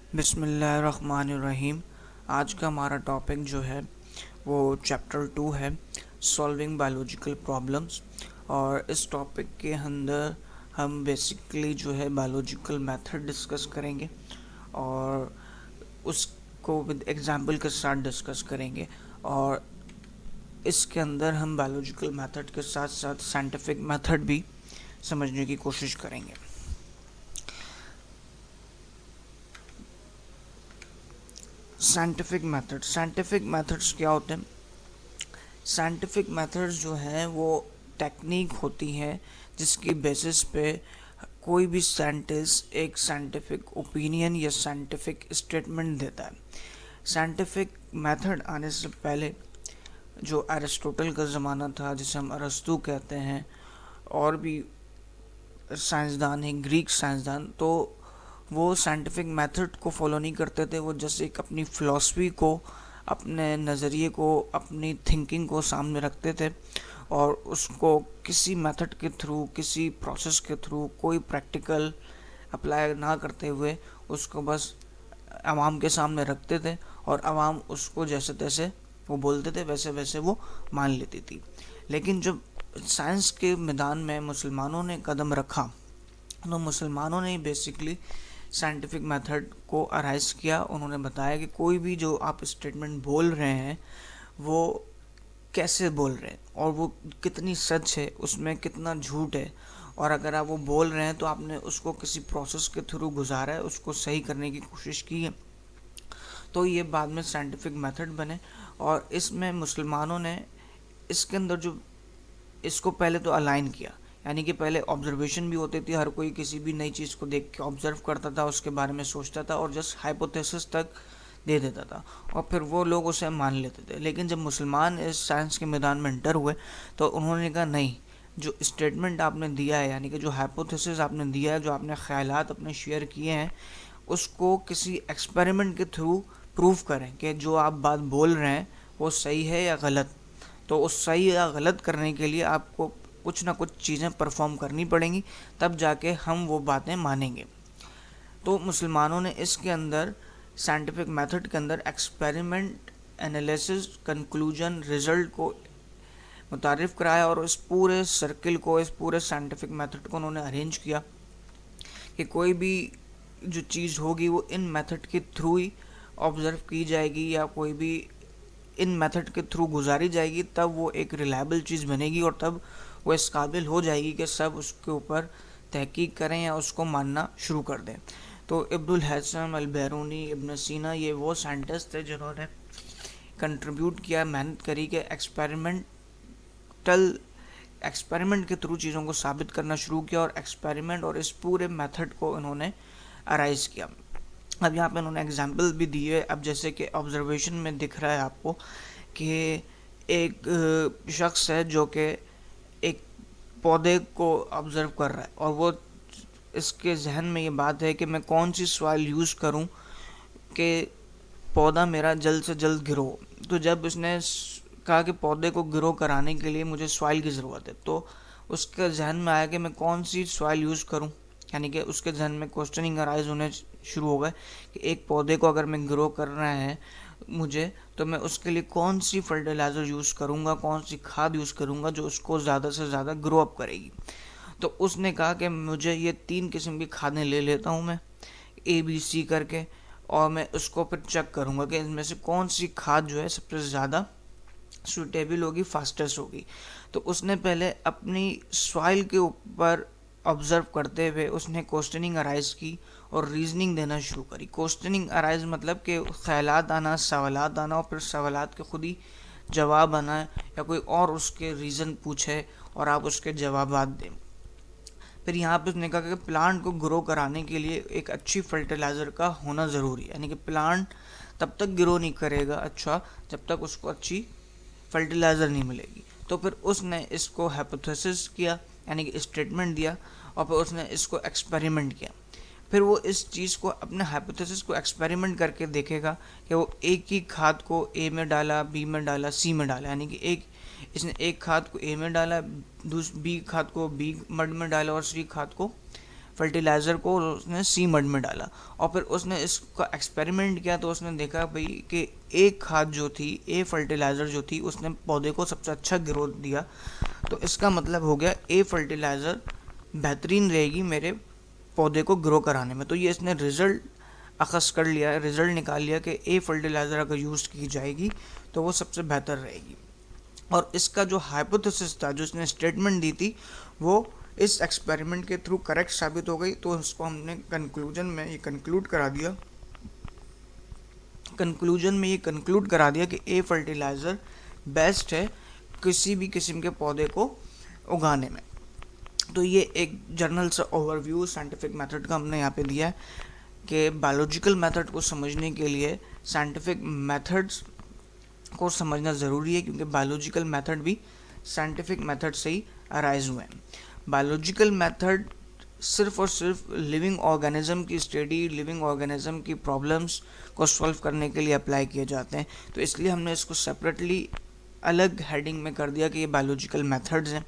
بسم اللہ الرحمن الرحیم۔ آج کا ہمارا ٹاپک جو ہے وہ چیپٹر 2 ہے، سولونگ بایولوجیکل پرابلمس، اور اس ٹاپک کے اندر ہم بیسیکلی جو ہے بایولوجیکل میتھڈ ڈسکس کریں گے اور اس کو ود ایگزامپل کے ساتھ ڈسکس کریں گے، اور اس کے اندر ہم بایولوجیکل میتھڈ کے ساتھ ساتھ سائنٹیفک میتھڈ بھی سمجھنے کی کوشش کریں گے۔ سائنٹیفک میتھڈس کیا ہوتے ہیں؟ سائنٹیفک میتھڈز جو ہیں وہ ٹیکنیک ہوتی ہیں جس کی بیسس پہ کوئی بھی سائنٹسٹ ایک سائنٹیفک اوپینین یا سائنٹیفک اسٹیٹمنٹ دیتا ہے۔ سائنٹیفک میتھڈ آنے سے پہلے جو ایرسٹوٹل کا زمانہ تھا، جسے ہم ارسطو کہتے ہیں، اور بھی سائنسدان ہیں، گریک سائنسدان، تو وہ سائنٹیفک میتھڈ کو فالو نہیں کرتے تھے۔ وہ جیسے ایک اپنی فلاسفی کو، اپنے نظریے کو، اپنی تھنکنگ کو سامنے رکھتے تھے، اور اس کو کسی میتھڈ کے تھرو، کسی پروسیس کے تھرو، کوئی پریکٹیکل اپلائی نہ کرتے ہوئے اس کو بس عوام کے سامنے رکھتے تھے، اور عوام اس کو جیسے تیسے وہ بولتے تھے ویسے ویسے وہ مان لیتی تھی۔ لیکن جب سائنس کے میدان میں مسلمانوں نے قدم رکھا تو مسلمانوں نے بیسیکلی سائنٹیفک میتھڈ کو ارائز کیا۔ انہوں نے بتایا کہ کوئی بھی جو آپ اسٹیٹمنٹ بول رہے ہیں وہ کیسے بول رہے ہیں، اور وہ کتنی سچ ہے، اس میں کتنا جھوٹ ہے، اور اگر آپ وہ بول رہے ہیں تو آپ نے اس کو کسی پروسیس کے تھرو گزارا ہے، اس کو صحیح کرنے کی کوشش کی ہے۔ تو یہ بعد میں سائنٹیفک میتھڈ بنے، اور اس میں مسلمانوں نے اس کے اندر جو اس کو پہلے تو الائن کیا، یعنی کہ پہلے آبزرویشن بھی ہوتی تھی، ہر کوئی کسی بھی نئی چیز کو دیکھ کے آبزرو کرتا تھا، اس کے بارے میں سوچتا تھا اور جسٹ ہائپوتھیسس تک دے دیتا تھا، اور پھر وہ لوگ اسے مان لیتے تھے۔ لیکن جب مسلمان اس سائنس کے میدان میں انٹر ہوئے تو انہوں نے کہا نہیں، جو اسٹیٹمنٹ آپ نے دیا ہے، یعنی کہ جو ہائپوتھیسس آپ نے دیا ہے، جو آپ نے خیالات اپنے شیئر کیے ہیں، اس کو کسی ایکسپیریمنٹ کے تھرو پروف کریں کہ جو آپ بات بول رہے ہیں وہ صحیح ہے یا غلط۔ تو اس صحیح یا غلط کرنے کے لیے آپ کو کچھ نہ کچھ چیزیں پرفارم کرنی پڑیں گی، تب جا کے ہم وہ باتیں مانیں گے۔ تو مسلمانوں نے اس کے اندر سائنٹیفک میتھڈ کے اندر ایکسپیریمنٹ، انالیسس، کنکلوژن، رزلٹ کو متعارف کرایا، اور اس پورے سرکل کو، اس پورے سائنٹیفک میتھڈ کو انہوں نے ارینج کیا کہ کوئی بھی جو چیز ہوگی وہ ان میتھڈ کے تھرو ہی آبزرو کی جائے گی، یا کوئی بھی ان میتھڈ کے تھرو گزاری جائے گی، تب وہ ایک ریلائبل چیز بنے گی، اور تب وہ اس قابل ہو جائے گی کہ سب اس کے اوپر تحقیق کریں یا اس کو ماننا شروع کر دیں۔ تو ابن الہیثم، البیرونی، ابن سینا، یہ وہ سائنٹسٹ تھے جنہوں نے کنٹریبیوٹ کیا، محنت کری کہ ایکسپیریمنٹ کے تھرو چیزوں کو ثابت کرنا شروع کیا، اور ایکسپیریمنٹ اور اس پورے میتھڈ کو انہوں نے ارائز کیا۔ اب یہاں پہ انہوں نے اگزامپل بھی دی ہے۔ اب جیسے کہ آبزرویشن میں دکھ رہا ہے آپ کو کہ ایک شخص ہے جو کہ ایک پودے کو آبزرو کر رہا ہے، اور وہ اس کے ذہن میں یہ بات ہے کہ میں کون سی سوائل یوز کروں کہ پودا میرا جلد سے جلد گرو۔ تو جب اس نے کہا کہ پودے کو گرو کرانے کے لیے مجھے سوائل کی ضرورت ہے، تو اس کے ذہن میں آیا کہ میں کون سی سوائل یوز کروں، یعنی کہ اس کے ذہن میں کوسچننگ ارائز ہونے شروع ہو گئے کہ ایک پودے کو اگر میں گرو کرنا ہے مجھے، تو میں اس کے لیے کون سی فرٹیلائزر یوز کروں گا، کون سی کھاد یوز کروں گا جو اس کو زیادہ سے زیادہ گرو اپ کرے گی۔ تو اس نے کہا کہ مجھے یہ 3 قسم کی کھادیں لے لیتا ہوں میں، اے بی سی کر کے، اور میں اس کو پھر چیک کروں گا کہ ان میں سے کون سی کھاد جو ہے سب سے زیادہ سوٹیبل ہوگی، فاسٹسٹ ہوگی۔ تو اس نے پہلے اپنی سوائل کے اوپر آبزرو کرتے ہوئے اس نے کوسچننگ ارائز کی اور ریزننگ دینا شروع کری۔ کوسچننگ ارائز مطلب کہ خیالات آنا، سوالات آنا، اور پھر سوالات کے خود ہی جواب آنا، یا کوئی اور اس کے ریزن پوچھے اور آپ اس کے جوابات دیں۔ پھر یہاں پہ اس نے کہا کہ پلانٹ کو گرو کرانے کے لیے ایک اچھی فرٹیلائزر کا ہونا ضروری ہے، یعنی کہ پلانٹ تب تک گرو نہیں کرے گا اچھا جب تک اس کو اچھی فرٹیلائزر نہیں ملے گی۔ تو پھر اس نے اس کو ہائپوتھیسس کیا، یعنی کہ اسٹیٹمنٹ دیا، اور پھر اس نے اس کو ایکسپیریمنٹ کیا۔ پھر وہ اس چیز کو، اپنے ہائپوتھیسس کو ایکسپیریمنٹ کر کے دیکھے گا کہ وہ ایک ہی کھاد کو اے میں ڈالا، بی میں ڈالا، سی میں ڈالا، یعنی کہ اس نے ایک کھاد کو اے میں ڈالا، بی کھاد کو بی مڈ میں ڈالا، اور سی کھاد کو فرٹیلائزر کو اس نے سی مڈ میں ڈالا اور پھر اس نے اس کا ایکسپیریمنٹ کیا تو اس نے دیکھا بھائی کہ ایک کھاد جو تھی، اے فرٹیلائزر جو تھی، اس نے پودے کو سب سے اچھا گروتھ دیا. تو اس کا مطلب ہو گیا اے فرٹیلائزر بہترین رہے گی میرے پودے کو گرو کرانے میں. تو یہ اس نے رزلٹ اخذ کر لیا، رزلٹ نکال لیا کہ اے فرٹیلائزر اگر یوز کی جائے گی تو وہ سب سے بہتر رہے گی. اور اس کا جو ہائپوتھیسس تھا، جو اس نے اسٹیٹمنٹ دی تھی، وہ اس ایکسپیریمنٹ کے تھرو کریکٹ ثابت ہو گئی. تو اس کو ہم نے کنکلوژن میں یہ کنکلوڈ کرا دیا کہ اے فرٹیلائزر بیسٹ ہے کسی بھی قسم کے پودے کو اگانے میں. تو یہ ایک جنرل سا اوور ویو سائنٹیفک میتھڈ کا ہم نے یہاں پہ دیا ہے کہ بایولوجیکل میتھڈ کو سمجھنے کے لیے سائنٹیفک میتھڈز کو سمجھنا ضروری ہے، کیونکہ بایولوجیکل میتھڈ بھی سائنٹیفک میتھڈ سے ہی ارائز ہوئے ہیں. بایولوجیکل میتھڈ صرف اور صرف لیونگ آرگینزم کی اسٹڈی، لیونگ آرگینزم کی پرابلمس کو سولو کرنے کے لیے اپلائی کیے جاتے ہیں. تو اس لیے ہم نے اس کو سپریٹلی الگ ہیڈنگ میں کر دیا کہ یہ بایولوجیکل میتھڈز ہیں،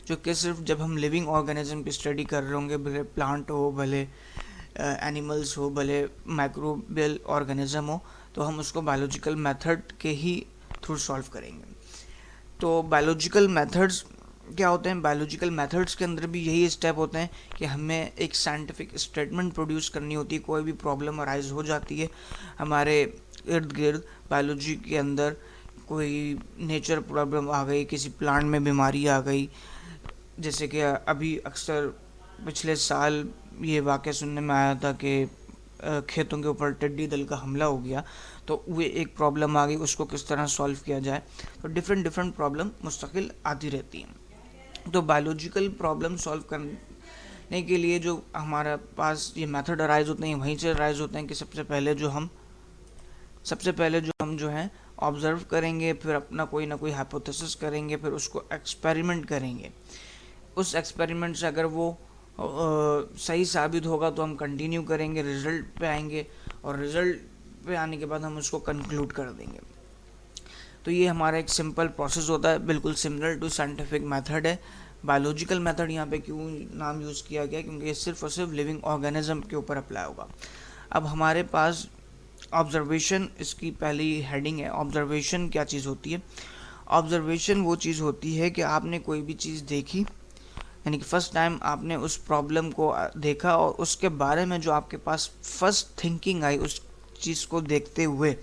جو کہ صرف جب ہم لیونگ آرگینزم کی اسٹڈی کر رہے ہوں گے، بھلے پلانٹ ہو، بھلے اینیملز ہو، بھلے مائکروبیل آرگینزم ہو، تو ہم اس کو بایولوجیکل میتھڈ کے ہی تھرو سولو کریں گے. تو بایولوجیکل میتھڈز کیا ہوتے ہیں؟ بایولوجیکل میتھڈز کے اندر بھی یہی اسٹیپ ہوتے ہیں کہ ہمیں ایک سائنٹیفک اسٹیٹمنٹ پروڈیوس کرنی ہوتی ہے. کوئی بھی پرابلم ارائز ہو جاتی ہے ہمارے ارد گرد، بایولوجی کے اندر کوئی نیچر پرابلم آ گئی، کسی پلانٹ میں بیماری آ گئی، جیسے کہ ابھی اکثر پچھلے سال یہ واقعہ سننے میں آیا تھا کہ کھیتوں کے اوپر ٹڈی دل کا حملہ ہو گیا، تو وہ ایک پرابلم آ گئی، اس کو کس طرح سولو کیا جائے. تو ڈفرینٹ پرابلم مستقل آتی رہتی ہیں. تو بایولوجیکل پرابلم سولو کرنے کے لیے جو ہمارے پاس یہ میتھڈ ارائز ہوتے ہیں، وہیں سے ارائز ہوتے ہیں کہ سب سے پہلے جو ہم جو ہیں آبزرو کریں گے، پھر اپنا کوئی نہ کوئی ہائپوتھیسس کریں گے، پھر اس کو ایکسپیریمنٹ کریں گے. اس ایکسپیریمنٹ سے اگر وہ صحیح ثابت ہوگا تو ہم کنٹینیو کریں گے، رزلٹ پہ آئیں گے، اور رزلٹ پہ آنے کے بعد ہم اس کو کنکلوڈ کر دیں گے. تو یہ ہمارا ایک سمپل پروسیس ہوتا ہے، بالکل سملر ٹو سائنٹیفک میتھڈ ہے. بایولوجیکل میتھڈ یہاں پہ کیوں نام یوز کیا گیا؟ کیونکہ یہ صرف اور صرف لیونگ آرگینزم کے اوپر اپلائی ہوگا. اب ہمارے پاس آبزرویشن، اس کی پہلی ہیڈنگ ہے. آبزرویشن کیا چیز ہوتی ہے؟ آبزرویشن وہ چیز ہوتی ہے کہ آپ نے کوئی بھی چیز دیکھی، یعنی کہ فرسٹ ٹائم آپ نے اس پرابلم کو دیکھا، اور اس کے بارے میں جو آپ کے پاس فرسٹ تھنکنگ آئی اس چیز کو دیکھتے ہوئے،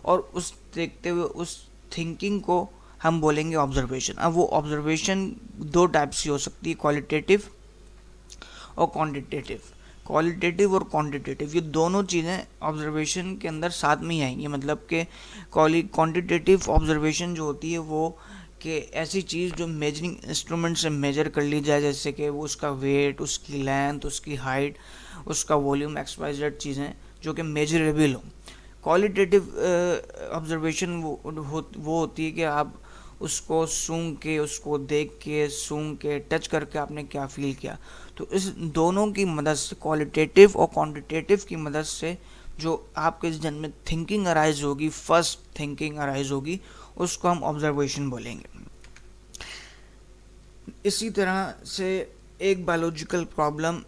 اور اس تھنکنگ کو ہم بولیں گے آبزرویشن. اب وہ آبزرویشن دو ٹائپ سے ہو سکتی ہے، کوالیٹیٹیو اور کوانٹیٹیو. کوالیٹیٹیو اور کوانٹیٹیو یہ دونوں چیزیں آبزرویشن کے اندر ساتھ میں ہی آئیں گی. مطلب کہ کوانٹیٹیو آبزرویشن جو ہوتی ہے وہ کہ ایسی چیز جو میجرنگ انسٹرومنٹ سے میجر کر لی جائے، جیسے کہ وہ اس کا ویٹ، اس کی لینتھ، اس کی ہائٹ، اس کا والیوم، ایکس وائی زیڈ چیزیں جو کہ میجریبل ہوں. کوالیٹیٹیو آبزرویشن وہ ہوتی ہے کہ آپ اس کو سونگھ کے، اس کو دیکھ کے، سونگھ کے، ٹچ کر کے آپ نے کیا فیل کیا. تو اس دونوں کی مدد سے، کوالیٹیٹیو اور کوانٹیٹیو کی مدد سے، جو آپ کے ذہن میں تھنکنگ ارائز ہوگی، فرسٹ تھنکنگ ارائز ہوگی، اس کو ہم آبزرویشن بولیں گے. اسی طرح سے ایک بایولوجیکل پرابلم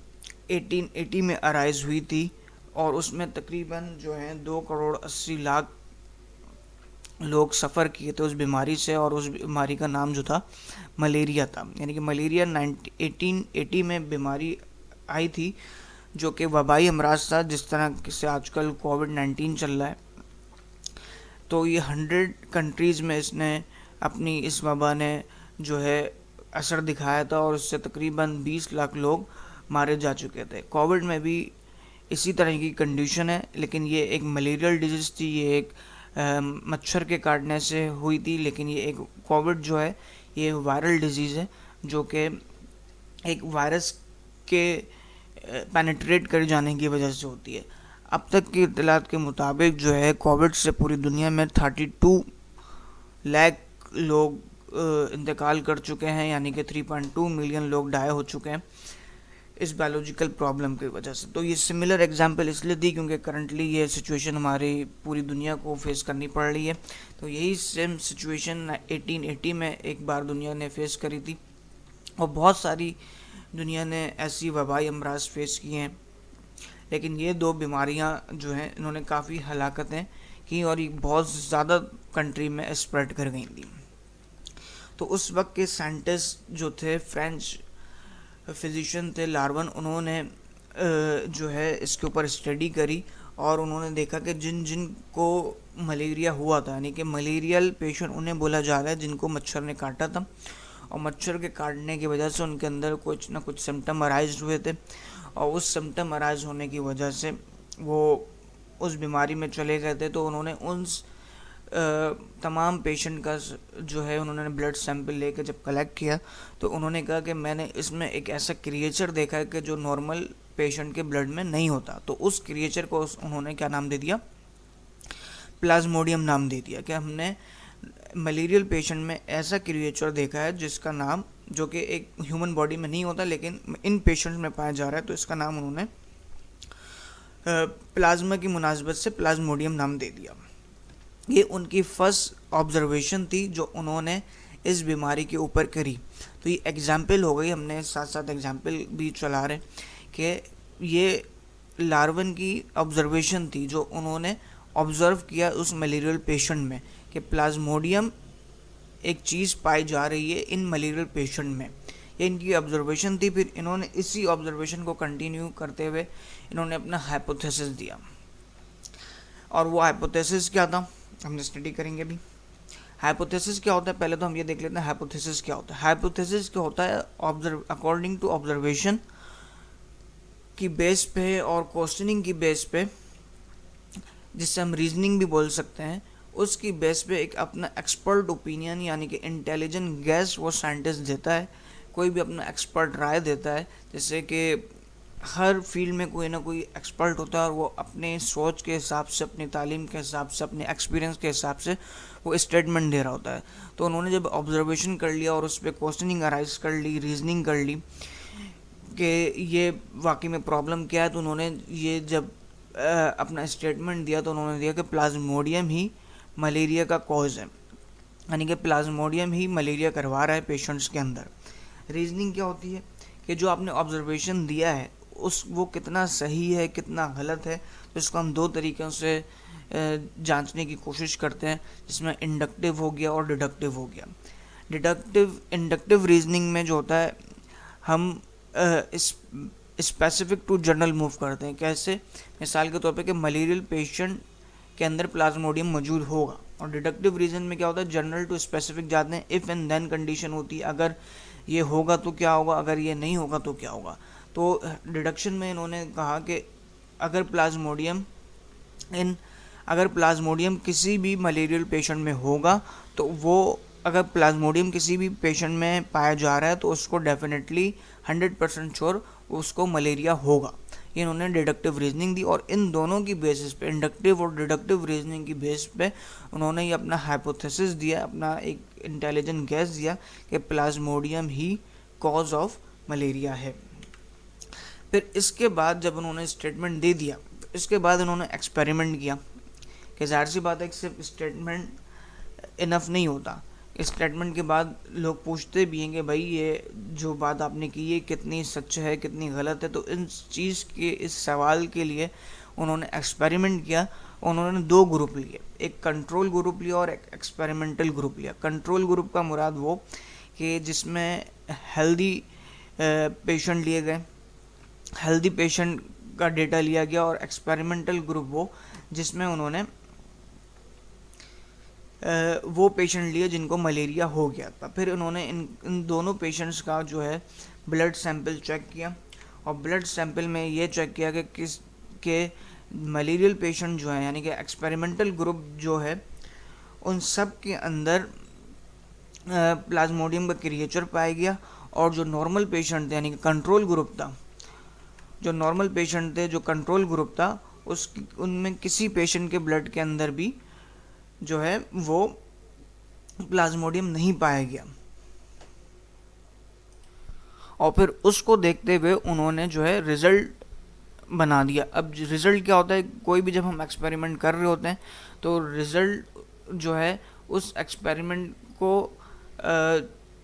1880 میں ارائز ہوئی تھی، اور اس میں تقریباً جو ہیں 2,80,00,000 لوگ سفر کیے تھے اس بیماری سے، اور اس بیماری کا نام جو تھا ملیریا تھا. یعنی کہ ملیریا 1880 میں بیماری آئی تھی، جو کہ وبائی امراض تھا، جس طرح سے آج کل کووڈ-19 چل رہا ہے. تو یہ 100 کنٹریز میں اس وبا نے جو ہے اثر دکھایا تھا، اور اس سے تقریباً 20 لاکھ لوگ مارے جا چکے تھے. کووڈ میں بھی اسی طرح کی کنڈیشن ہے، لیکن یہ ایک ملیریل ڈیزیز تھی، یہ ایک مچھر کے کاٹنے سے ہوئی تھی. لیکن یہ ایک کووڈ جو ہے یہ وائرل ڈیزیز ہے، جو کہ ایک وائرس کے پینیٹریٹ کر جانے کی وجہ سے ہوتی ہے. اب تک کی اطلاعات کے مطابق جو ہے کووڈ سے پوری دنیا میں 32 لاکھ لوگ انتقال کر چکے ہیں، یعنی کہ 3.2 ملین لوگ ڈائی ہو چکے ہیں اس بایولوجیکل پرابلم کی وجہ سے. تو یہ سملر ایگزامپل اس لیے دی کیونکہ کرنٹلی یہ سچویشن ہماری پوری دنیا کو فیس کرنی پڑ رہی ہے. تو یہی سیم سچویشن 1880 میں ایک بار دنیا نے فیس کری تھی، اور بہت ساری دنیا نے ایسی وبائی امراض فیس کی ہیں، لیکن یہ دو بیماریاں جو ہیں انہوں نے کافی ہلاکتیں کی اور یہ بہت زیادہ کنٹری میں اسپریڈ کر گئی تھیں. تو اس وقت کے سائنٹسٹ جو تھے، فرینچ فزیشین تھے لاروین، انہوں نے جو ہے اس کے اوپر اسٹڈی کری اور انہوں نے دیکھا کہ جن کو ملیریا ہوا تھا، یعنی کہ ملیریل پیشنٹ انہیں بولا جا رہا ہے جن کو مچھر نے کاٹا تھا، اور مچھر کے کاٹنے کی وجہ سے ان کے اندر کچھ نہ کچھ سمٹم ارائز ہوئے تھے، اور اس سمٹم ارائز ہونے کی وجہ سے وہ اس بیماری میں چلے گئے تھے. تو انہوں نے ان تمام پیشنٹ کا جو ہے انہوں نے بلڈ سیمپل لے کے جب کلیکٹ کیا تو انہوں نے کہا کہ میں نے اس میں ایک ایسا کریچر دیکھا ہے کہ جو نارمل پیشنٹ کے بلڈ میں نہیں ہوتا. تو اس کریچر کو انہوں نے کیا نام دے دیا؟ پلازموڈیم نام دے دیا، کہ ہم نے ملیریل پیشنٹ میں ایسا کریچر دیکھا ہے جس کا نام، جو کہ ایک ہیومن باڈی میں نہیں ہوتا لیکن ان پیشنٹ میں پایا جا رہا ہے، تو اس کا نام انہوں نے پلازما کی مناسبت سے پلازموڈیم نام دے دیا. یہ ان کی فرسٹ آبزرویشن تھی جو انہوں نے اس بیماری کے اوپر کری. تو یہ ایگزامپل ہو گئی، ہم نے ساتھ ساتھ ایگزامپل بھی چلا رہے کہ یہ لاروین کی آبزرویشن تھی جو انہوں نے آبزرو کیا اس ملیریل پیشنٹ میں کہ پلازموڈیم ایک چیز پائی جا رہی ہے ان ملیریل پیشنٹ میں. یہ ان کی آبزرویشن تھی. پھر انہوں نے اسی آبزرویشن کو کنٹینیو کرتے ہوئے انہوں نے اپنا ہائپوتھیسس دیا، اور وہ ہائپوتھیسس کیا تھا ہم نے اسٹڈی کریں گے ابھی. ہائپوتھیسس کیا ہوتا ہے؟ پہلے تو ہم یہ دیکھ لیتے ہیں ہائپوتھیسس کیا ہوتا ہے. ہائپوتھیسس کیا ہوتا ہے؟ اکارڈنگ ٹو آبزرویشن کی بیس پہ اور کوسچننگ کی بیس پہ، جس سے ہم ریزننگ بھی بول سکتے ہیں، اس کی بیس پہ ایک اپنا ایکسپرٹ اوپینین یعنی کہ انٹیلیجنٹ گیس وہ سائنٹسٹ دیتا ہے. کوئی بھی اپنا ایکسپرٹ رائے دیتا ہے، جیسے کہ ہر فیلڈ میں کوئی نہ کوئی ایکسپرٹ ہوتا ہے اور وہ اپنے سوچ کے حساب سے، اپنی تعلیم کے حساب سے، اپنے ایکسپیرینس کے حساب سے وہ اسٹیٹمنٹ دے رہا ہوتا ہے. تو انہوں نے جب آبزرویشن کر لیا اور اس پہ کوسچننگ ارائز کر لی، ریزننگ کر لی کہ یہ واقعی میں پرابلم کیا ہے، تو انہوں نے یہ جب اپنا اسٹیٹمنٹ دیا تو انہوں نے دیا کہ پلازموڈیم ہی ملیریا کا کوز ہے، یعنی کہ پلازموڈیم ہی ملیریا کروا رہا ہے پیشنٹس کے اندر. ریزننگ کیا ہوتی ہے؟ کہ جو آپ نے آبزرویشن دیا ہے وہ کتنا صحیح ہے، کتنا غلط ہے. تو اس کو ہم دو طریقوں سے جانچنے کی کوشش کرتے ہیں، جس میں انڈکٹیو ہو گیا اور ڈیڈکٹیو ہو گیا. انڈکٹیو ریزننگ میں جو ہوتا ہے ہم اسپیسیفک ٹو جنرل موو کرتے ہیں. کیسے؟ مثال کے طور پہ کہ ملیریل پیشنٹ کے اندر پلازموڈیم موجود ہوگا. اور ڈیڈکٹیو ریزن میں کیا ہوتا ہے؟ جنرل ٹو اسپیسیفک جاتے ہیں. اف اینڈ دین کنڈیشن ہوتی ہے، اگر یہ ہوگا تو کیا ہوگا، اگر یہ نہیں ہوگا تو کیا ہوگا. تو ڈیڈکشن میں انہوں نے کہا کہ اگر پلازموڈیم کسی بھی ملیریل پیشنٹ میں ہوگا تو وہ، اگر پلازموڈیم کسی بھی پیشنٹ میں پایا جا رہا ہے تو اس کو ڈیفینیٹلی 100% شور اس کو ملیریا ہوگا. یہ انہوں نے ڈیڈکٹیو ریزننگ دی، اور ان دونوں کی بیسس پہ، انڈکٹیو اور ڈیڈکٹیو ریزننگ کی بیس پہ انہوں نے یہ اپنا ہائپوتھیسس دیا، اپنا ایک انٹیلیجنٹ گیس دیا کہ plasmodium he cause of malaria ہے. پھر اس کے بعد جب انہوں نے اسٹیٹمنٹ دے دیا، اس کے بعد انہوں نے ایکسپیریمنٹ کیا. کہ ظاہر سی بات ہے کہ صرف اسٹیٹمنٹ انف نہیں ہوتا. اسٹیٹمنٹ کے بعد لوگ پوچھتے بھی ہیں کہ بھائی یہ جو بات آپ نے کی ہے کتنی سچ ہے، کتنی غلط ہے. تو اس سوال کے لیے انہوں نے ایکسپیریمنٹ کیا. انہوں نے دو گروپ لیے، ایک کنٹرول گروپ لیا اور ایک ایکسپیریمنٹل گروپ لیا. کنٹرول گروپ کا مراد وہ کہ جس میں ہیلدی پیشنٹ لیے گئے، ہیلدی پیشنٹ کا ڈیٹا لیا گیا، اور ایکسپیریمنٹل گروپ وہ جس میں انہوں نے وہ پیشنٹ لیے جن کو ملیریا ہو گیا تھا. پھر انہوں نے ان دونوں پیشنٹس کا جو ہے بلڈ سیمپل چیک کیا، اور بلڈ سیمپل میں یہ چیک کیا کہ ملیریل پیشنٹ جو ہیں، یعنی کہ ایکسپیریمنٹل گروپ جو ہے، ان سب کے اندر پلازموڈیم کا کریچر پایا گیا، اور جو نارمل پیشنٹ تھے یعنی کہ کنٹرول گروپ تھا، جو نارمل پیشنٹ تھے، جو کنٹرول گروپ تھا، ان میں کسی پیشنٹ کے بلڈ کے اندر بھی جو ہے وہ پلازموڈیم نہیں پایا گیا. اور پھر اس کو دیکھتے ہوئے انہوں نے جو ہے رزلٹ بنا دیا. اب رزلٹ کیا ہوتا ہے؟ کوئی بھی جب ہم ایکسپیریمنٹ کر رہے ہوتے ہیں تو رزلٹ جو ہے اس ایکسپیریمنٹ کو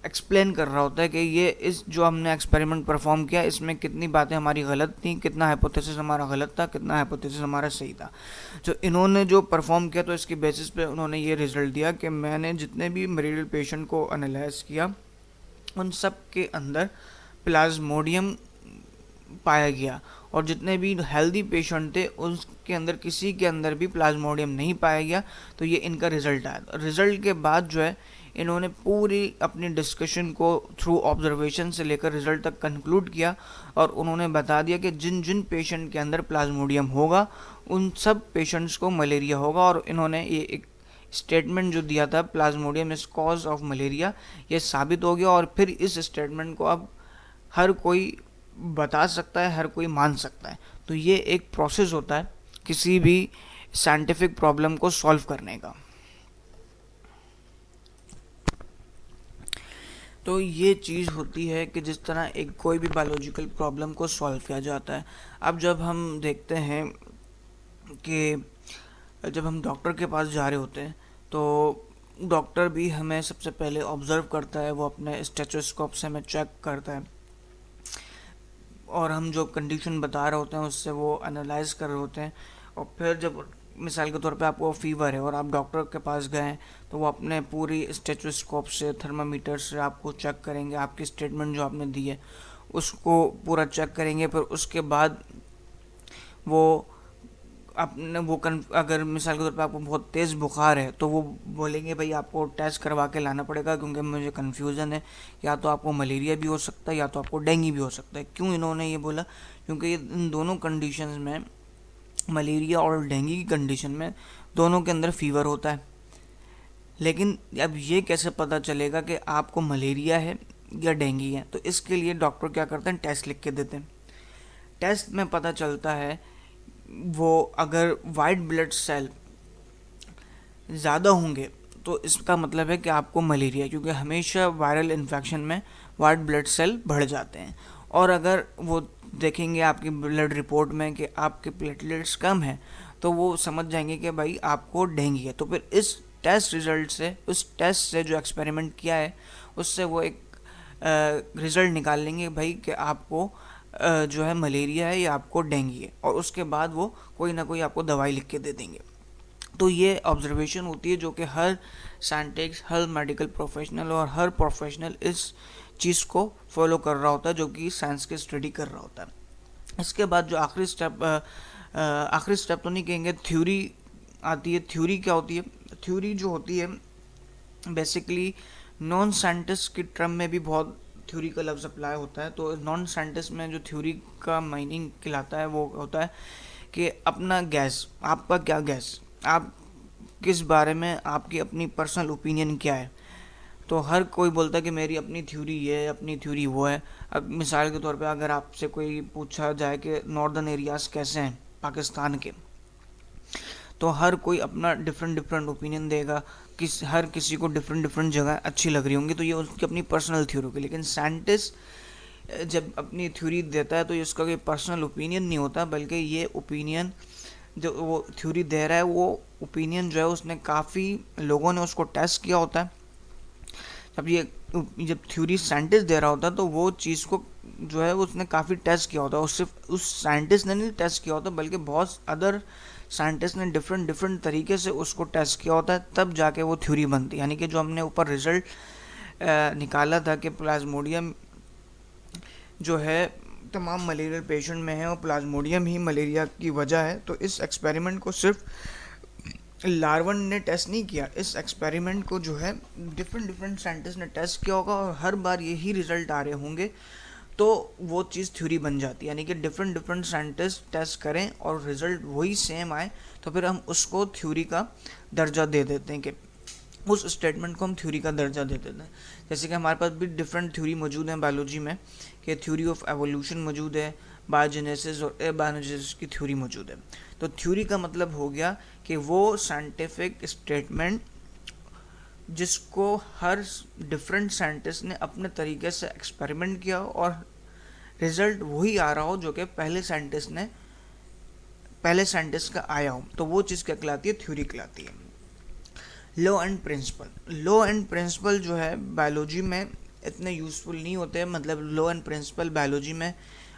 ایکسپلین کر رہا ہوتا ہے کہ یہ اس جو ہم نے ایکسپیریمنٹ پرفارم کیا اس میں کتنی باتیں ہماری غلط تھیں، کتنا ہائپوتھیسس ہمارا غلط تھا، کتنا ہائپوتھیسس ہمارا صحیح تھا. جو انہوں نے جو پرفارم کیا تو اس کی بیسس پہ انہوں نے یہ رزلٹ دیا کہ میں نے جتنے بھی ملیریل پیشنٹ کو انالائز کیا ان سب کے اندر پلازموڈیم پایا گیا، اور جتنے بھی ہیلدی پیشنٹ تھے اس کے اندر کسی کے اندر بھی پلازموڈیم نہیں پایا گیا. تو یہ ان کا رزلٹ آیا. رزلٹ کے بعد جو ہے انہوں نے پوری اپنی ڈسکشن کو تھرو آبزرویشن سے لے کر رزلٹ تک کنکلوڈ کیا، اور انہوں نے بتا دیا کہ جن جن پیشنٹ کے اندر پلازموڈیم ہوگا ان سب پیشنٹس کو ملیریا ہوگا. اور انہوں نے یہ ایک اسٹیٹمنٹ جو دیا تھا plasmodium is cause of malaria, یہ ثابت ہو گیا. اور پھر اس اسٹیٹمنٹ کو اب ہر کوئی بتا سکتا ہے، ہر کوئی مان سکتا ہے. تو یہ ایک پروسیس ہوتا ہے کسی بھی سائنٹیفک پرابلم کو سالو کرنے کا. تو یہ چیز ہوتی ہے کہ جس طرح ایک کوئی بھی بایولوجیکل پرابلم کو سالو کیا جاتا ہے. اب جب ہم دیکھتے ہیں کہ جب ہم ڈاکٹر کے پاس جا رہے ہوتے ہیں تو ڈاکٹر بھی ہمیں سب سے پہلے آبزرو کرتا ہے، وہ اپنے اسٹیتھوسکوپ سے ہمیں چیک کرتا ہے، اور ہم جو کنڈیشن بتا رہے ہوتے ہیں اس سے وہ انالائز کر رہے ہوتے ہیں. اور پھر جب مثال کے طور پہ آپ کو فیور ہے اور آپ ڈاکٹر کے پاس گئے تو وہ اپنے پوری اسٹیتھوسکوپ سے تھرمامیٹر سے آپ کو چیک کریں گے، آپ کی اسٹیٹمنٹ جو آپ نے دی ہے اس کو پورا چیک کریں گے. پھر اس کے بعد وہ اپنے اگر مثال کے طور پہ آپ کو بہت تیز بخار ہے تو وہ بولیں گے بھائی آپ کو ٹیسٹ کروا کے لانا پڑے گا کیونکہ مجھے کنفیوژن ہے، یا تو آپ کو ملیریا بھی ہو سکتا ہے یا تو آپ کو ڈینگی بھی ہو سکتا ہے. کیوں انہوں نے یہ بولا؟ کیونکہ یہ ان دونوں کنڈیشنز میں، ملیریا اور ڈینگی کی کنڈیشن میں دونوں کے اندر فیور ہوتا ہے. لیکن اب یہ کیسے پتہ چلے گا کہ آپ کو ملیریا ہے یا ڈینگی ہے؟ تو اس کے لیے ڈاکٹر کیا کرتے ہیں، ٹیسٹ لکھ کے دیتے ہیں. ٹیسٹ میں پتہ چلتا ہے وہ اگر وائٹ بلڈ سیل زیادہ ہوں گے تو اس کا مطلب ہے کہ آپ کو ملیریا ہے، کیونکہ ہمیشہ وائرل انفیکشن میں وائٹ بلڈ سیل بڑھ جاتے ہیں. اور اگر وہ دیکھیں گے آپ کی بلڈ رپورٹ میں کہ آپ کے پلیٹلیٹس کم ہیں تو وہ سمجھ جائیں گے کہ بھائی آپ کو ڈینگی ہے. تو پھر اس ٹیسٹ ریزلٹ سے، اس ٹیسٹ سے جو ایکسپیریمنٹ کیا ہے اس سے وہ ایک رزلٹ نکال لیں گے بھائی کہ آپ کو جو ہے ملیریا ہے یا آپ کو ڈینگی ہے، اور اس کے بعد وہ کوئی نہ کوئی آپ کو دوائی لکھ کے دے دیں گے. تو یہ آبزرویشن ہوتی ہے جو کہ ہر سائنٹسٹ، ہر میڈیکل پروفیشنل اور ہر پروفیشنل اس چیز کو فالو کر رہا ہوتا ہے جو کہ سائنس کی اسٹڈی کر رہا ہوتا ہے. اس کے بعد جو آخری اسٹیپ تو نہیں کہیں گے، تھیوری آتی ہے. تھیوری کیا ہوتی ہے؟ تھیوری جو ہوتی ہے بیسیکلی نان سائنٹسٹ کی ٹرم میں بھی بہت تھیوری کا لفظ اپلائی ہوتا ہے. تو نان سائنٹسٹ میں جو تھیوری کا میننگ کہلاتا ہے وہ ہوتا ہے کہ اپنا گیس، آپ کا کیا گیس، آپ کس بارے میں آپ کی اپنی پرسنل اوپینین کیا ہے. تو ہر کوئی بولتا ہے کہ میری اپنی تھیوری یہ ہے، اپنی تھیوری وہ ہے. اب مثال کے طور پہ اگر آپ سے کوئی پوچھا جائے کہ ناردرن ایریاز کیسے ہیں پاکستان کے، تو ہر کوئی اپنا ڈفرینٹ اوپینین دے گا. ہر کسی کو ڈفرینٹ جگہ اچھی لگ رہی ہوں گی، تو یہ اس کی اپنی پرسنل تھیوری ہوگی. لیکن سائنٹسٹ جب اپنی تھیوری دیتا ہے تو اس کا کوئی پرسنل اوپینین نہیں ہوتا، بلکہ یہ اوپینین جو وہ تھیوری دے رہا ہے وہ اوپینین جو ہے اس نے کافی لوگوں نے اس کو ٹیسٹ کیا ہوتا ہے. جب تھیوری سائنٹسٹ دے رہا ہوتا ہے تو وہ چیز کو جو ہے اس نے کافی ٹیسٹ کیا ہوتا ہے. اور صرف اس سائنٹسٹ نے نہیں ٹیسٹ کیا ہوتا بلکہ بہت ادر سائنٹسٹ نے ڈفرینٹ طریقے سے اس کو ٹیسٹ کیا ہوتا ہے، تب جا کے وہ تھیوری بنتی ہے. یعنی کہ جو ہم نے اوپر رزلٹ نکالا تھا کہ پلازموڈیم جو ہے تمام ملیریل پیشنٹ میں ہے اور پلازموڈیم ہی ملیریا کی وجہ ہے، تو اس ایکسپیریمنٹ کو صرف لارون نے ٹیسٹ نہیں کیا. اس ایکسپیریمنٹ کو جو ہے ڈفرینٹ سائنٹسٹ نے ٹیسٹ کیا ہوگا اور ہر بار یہی رزلٹ آ رہے ہوں گے تو وہ چیز تھیوری بن جاتی ہے. یعنی کہ ڈفرینٹ سائنٹسٹ ٹیسٹ کریں اور رزلٹ وہی سیم آئے تو پھر ہم اس کو تھیوری کا درجہ دے دیتے ہیں، کہ اس اسٹیٹمنٹ کو ہم تھیوری کا درجہ دے دیتے ہیں. جیسے کہ ہمارے پاس بھی ڈفرینٹ تھیوری موجود ہیں بایولوجی میں، کہ تھیوری آف ایوولوشن موجود ہے، بایوجینیسس اور ایبایوجینیسس کی تھیوری موجود ہے. تو تھیوری کا مطلب ہو گیا کہ وہ سائنٹیفک اسٹیٹمنٹ جس کو ہر ڈفرینٹ سائنٹسٹ نے اپنے طریقے سے ایکسپیریمنٹ کیا اور رزلٹ وہی آ رہا ہو جو کہ پہلے سائنٹسٹ کا آیا ہو، تو وہ چیز کیا کہلاتی ہے؟ تھیوری کہلاتی ہے. لا اینڈ پرنسپل جو ہے بایولوجی میں اتنے یوزفل نہیں ہوتے، مطلب لا اینڈ پرنسپل بایولوجی میں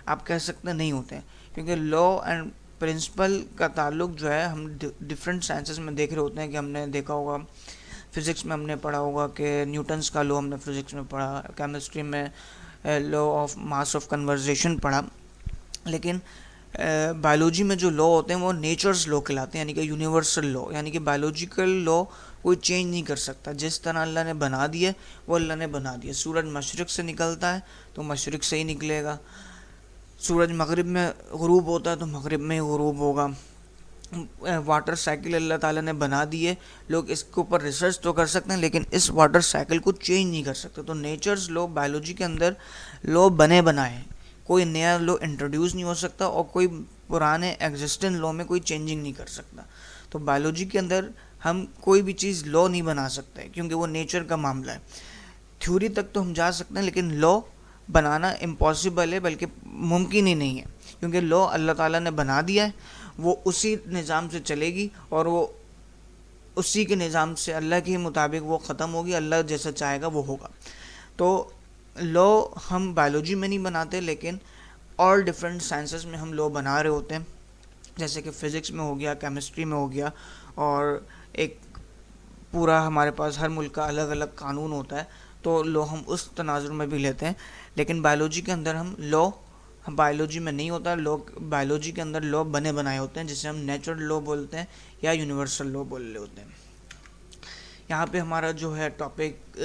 آپ کہہ سکتے نہیں ہوتے ہیں، کیونکہ لا اینڈ پرنسپل کا تعلق جو ہے ہم ڈفرینٹ سائنسز میں دیکھ رہے ہوتے ہیں، کہ ہم نے دیکھا ہوگا فزکس میں ہم نے پڑھا ہوگا کہ نیوٹنس کا لا ہم نے فزکس میں پڑھا، کیمسٹری میں law of mass of conversation پڑھا، لیکن بایولوجی میں جو لا ہوتے ہیں وہ نیچرز لا کہلاتے ہیں، یعنی کہ یونیورسل لا، یعنی کہ بایولوجیکل لا کوئی چینج نہیں کر سکتا، جس طرح اللہ نے بنا دیے وہ اللہ نے بنا دیا۔ سورج مشرق سے نکلتا ہے تو مشرق سے ہی نکلے گا، سورج مغرب میں غروب ہوتا ہے تو مغرب میں ہی غروب ہوگا۔ واٹر سائیکل اللہ تعالیٰ نے بنا دیے، لوگ اس کے اوپر ریسرچ تو کر سکتے ہیں لیکن اس واٹر سائیکل کو چینج نہیں کر سکتے۔ تو نیچرز لا بایولوجی کے اندر لا بنے بنائے ہیں، کوئی نیا لا انٹروڈیوس نہیں ہو سکتا اور کوئی پرانے ایگزسٹنٹ لا میں کوئی چینجنگ نہیں کر سکتا۔ تو بایولوجی کے اندر ہم کوئی بھی چیز لا نہیں بنا سکتے کیونکہ وہ نیچر کا معاملہ ہے۔ تھیوری تک تو ہم جا سکتے ہیں لیکن لا بنانا امپاسبل ہے، بلکہ ممکن ہی نہیں ہے، کیونکہ لا اللہ تعالیٰ نے بنا دیا ہے، وہ اسی نظام سے چلے گی اور وہ اسی کے نظام سے اللہ کے مطابق وہ ختم ہوگی، اللہ جیسا چاہے گا وہ ہوگا۔ تو لا ہم بایولوجی میں نہیں بناتے لیکن اور ڈفرینٹ سائنسز میں ہم لا بنا رہے ہوتے ہیں، جیسے کہ فزکس میں ہو گیا، کیمسٹری میں ہو گیا، اور ایک پورا ہمارے پاس ہر ملک کا الگ الگ قانون ہوتا ہے، تو لا ہم اس تناظر میں بھی لیتے ہیں، لیکن بایولوجی کے اندر ہم لا بایولوجی میں نہیں ہوتا، لوگ بایولوجی کے اندر لا بنے بنائے ہوتے ہیں، جسے ہم نیچرل لا بولتے ہیں یا یونیورسل لا بول رہے ہوتے ہیں۔ یہاں پہ ہمارا جو ہے ٹاپک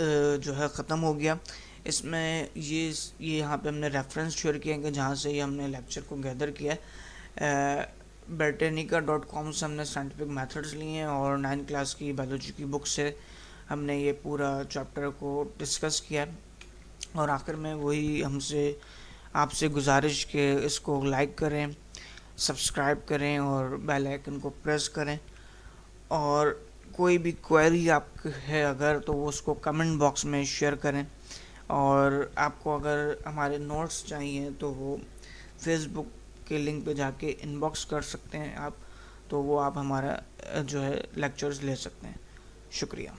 جو ہے ختم ہو گیا۔ اس میں یہ یہاں پہ ہم نے ریفرنس شیئر کیا کہ جہاں سے یہ ہم نے لیکچر کو گیدر کیا ہے، britannica.com سے ہم نے سائنٹیفک میتھڈز لیے ہیں اور 9 کلاس کی بایولوجی کی بک سے ہم نے یہ پورا چیپٹر کو ڈسکس کیا ہے، اور آخر میں وہی آپ سے گزارش کہ اس کو لائک کریں، سبسکرائب کریں اور بیل آئیکن کو پریس کریں، اور کوئی بھی کوئری آپ ہے اگر تو وہ اس کو کمنٹ باکس میں شیئر کریں، اور آپ کو اگر ہمارے نوٹس چاہیے تو وہ فیس بک کے لنک پہ جا کے ان باکس کر سکتے ہیں آپ، تو وہ آپ ہمارا جو ہے لیکچرز لے سکتے ہیں۔ شکریہ۔